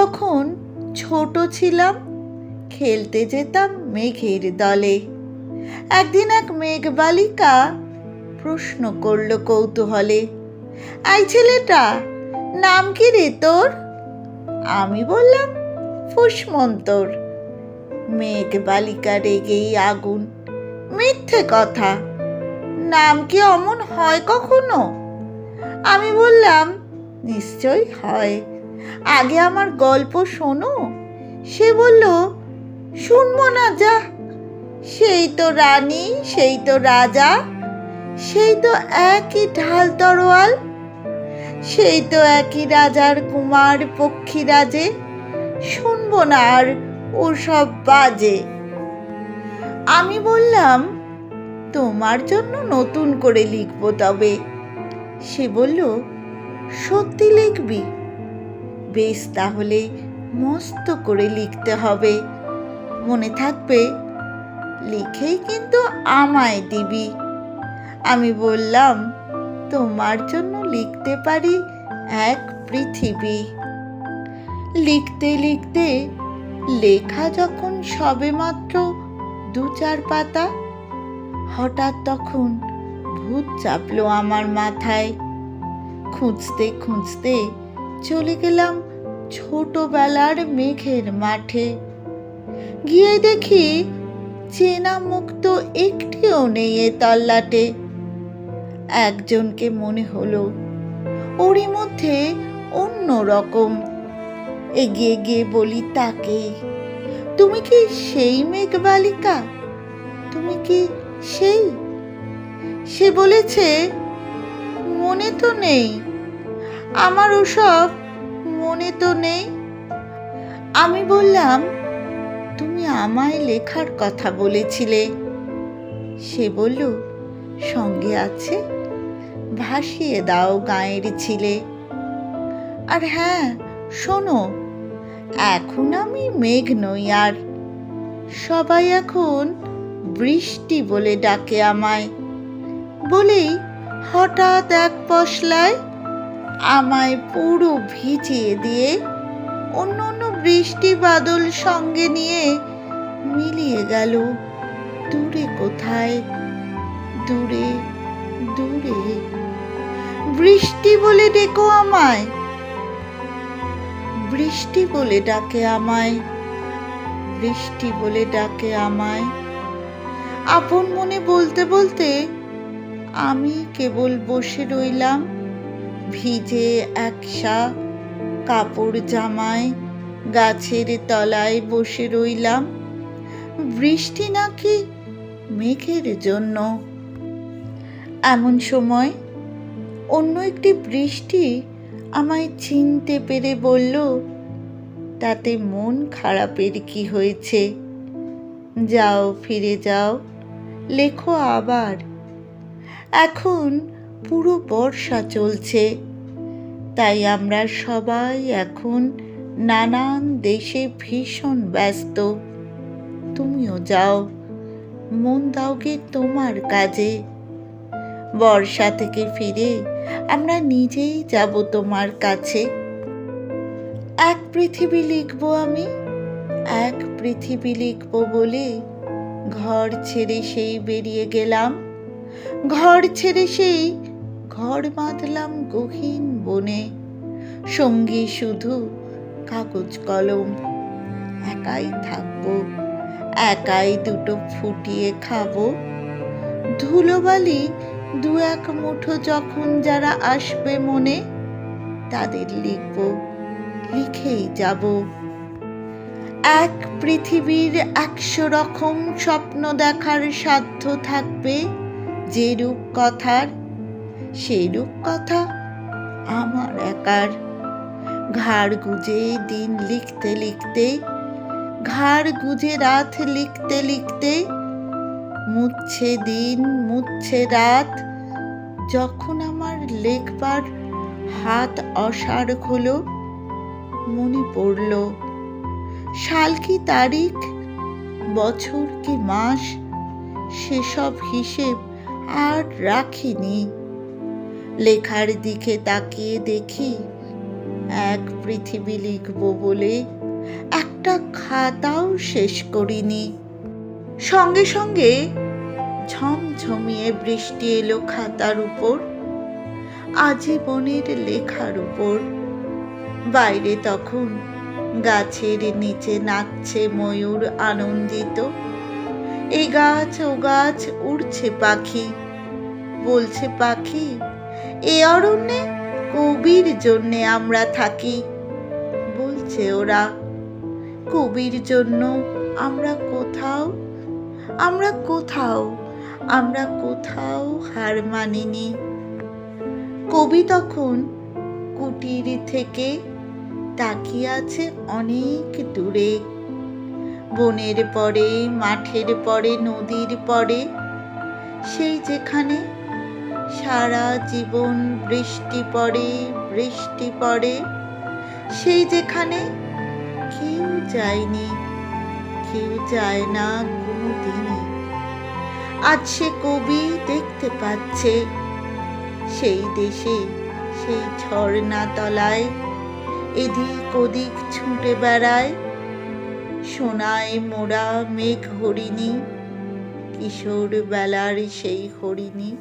তখন ছোট ছিলাম, খেলতে যেতাম মেঘের দলে। একদিন এক মেঘবালিকা প্রশ্ন করল কৌতূহলে, এই ছেলেটা, নাম কি রে তোর? আমি বললাম, ফুসমন্তর। মেঘবালিকা রেগেই আগুন, মিথ্যে কথা, নাম কি অমন হয় কখনো? আমি বললাম, নিশ্চয়ই হয়, আগে আমার গল্প শোনো। সে বলল, শুনবো না, যা, সেই তো রানী, সেই তো রাজা, সেই তো একই ঢাল তরোয়াল, সেই তো একই রাজার কুমার পক্ষীরাজে, শুনবো না আর ওসব বাজে। আমি বললাম, তোমার জন্য নতুন করে লিখবো তবে। সে বলল, সত্যি লিখবি? বেশ, তাহলে মস্ত করে লিখতে হবে, মনে থাকবে, লিখেই কিন্তু আমায় দিবি। আমি বললাম, তোমার জন্য লিখতে পারি এক পৃথিবী। লিখতে লিখতে লেখা যখন সবেমাত্র 2-4 পাতা, হঠাৎ তখন ভূত চাপলো আমার মাথায়। খুঁজতে খুঁজতে চলে গেলাম ছোটবেলার মেঘের মাঠে। গিয়ে দেখি চেনা মুখ তো একটিও নেই এ তল্লাটে। একজনকে মনে হলো, ওরই মধ্যে অন্য রকম। এগিয়ে গিয়ে বলি তাকে, তুমি কি সেই মেঘবালিকা? তুমি কি সেই? সে বলেছে, মনে তো নেই, আমার ওসব মনে তো নেই। আমি বললাম, তুমি আমায় লেখার কথা বলেছিলে। সে বলল, সঙ্গে আছে, ভাসিয়ে দাও গাঁয়ের ছিলে। আর হ্যাঁ, শোনো, এখন আমি মেঘ নই আর, সবাই এখন বৃষ্টি বলে ডাকে আমায়। বলেই হঠাৎ এক পশলায় আমায় পুরো ভিজিয়ে দিয়ে অন্য অন্য বৃষ্টি বাদল সঙ্গে নিয়ে মিলিয়ে গেল দূরে কোথায়, দূরে দূরে। বৃষ্টি বলে ডেকো আমায়, বৃষ্টি বলে ডাকে আমায়, বৃষ্টি বলে ডাকে আমায়। আপন মনে বলতে বলতে আমি কেবল বসে রইলাম ভিজে একসা কাপড় জামায়, গাছের তলায় বসে রইলাম। বৃষ্টি নাকি মেঘের জন্য। এমন সময় অন্য একটি বৃষ্টি আমায় চিনতে পেরে বলল, তাতে মন খারাপের কি হয়েছে? যাও, ফিরে যাও, লেখো আবার। এখন পুরো বর্ষা চলছে, তাই আমরা সবাই এখন নানান দেশে ভীষণ ব্যস্ত। তুমিও যাও, মন দাওগে তোমার কাজে। বর্ষা থেকে ফিরে আমরা নিজেই যাব তোমার কাছে। এক পৃথিবী লিখবো আমি, এক পৃথিবী লিখবো বলে ঘর ছেড়ে সেই বেরিয়ে গেলাম। ঘর ছেড়ে সেই ঘর বাঁধলাম গহীন বনে, সঙ্গী শুধু কাগজ কলম। একাই থাকবো, একাই দুটো ফুটিয়ে খাবো। ধুলোবালি 2-1 মুঠো যখন যারা আসবে মনে, তাদের লিখব, লিখেই যাব। এক পৃথিবীর 100 রকম স্বপ্ন দেখার সাধ্য থাকবে যে রূপ কথার, সেই রূপ কথা আমার একার। ঘাড় গুজে দিন লিখতে লিখতে, ঘাড় গুজে রাত লিখতে লিখতে, মুচ্ছে দিন মুচ্ছে রাত। যখন আমার লেখবার হাত অসাড় হলো, মনে পড়ল সাল কি তারিখ, বছর কি মাস, সেসব হিসেব আর রাখিনি। লেখার দিকে তাকিয়ে দেখি এক পৃথিবী লিখব বলে একটা খাতাও শেষ করিনি। সঙ্গে সঙ্গে ঝমঝমিয়ে বৃষ্টি এলো খাতার উপর, আজীবনের লেখার উপর। বাইরে তখন গাছের নিচে নাচছে ময়ূর আনন্দিত। এই গাছ ও গাছ উড়ছে পাখি, বলছে পাখি এ অরণ্যে কবির জন্যে আমরা থাকি। বলছে ওরা কবির জন্য আমরা কোথাও, আমরা কোথাও, আমরা কোথাও হার মানিনি। কবি তখন কুটির থেকে তাকিয়ে আছে অনেক দূরে, বনের পরে, মাঠের পরে, নদীর পরে, সেই যেখানে সারা জীবন বৃষ্টি পড়ে, বৃষ্টি পড়ে, সেই যেখানে কেউ যায়নি, কেউ যায় না কোনো দিনই। আজ সে কবি দেখতে পাচ্ছে সেই দেশে, সেই ঝর্ণা তলায় এদিক ওদিক ছুটে বেড়ায় সোনায় মোড়া মেঘ হরিণী, কিশোর বেলার সেই হরিণী।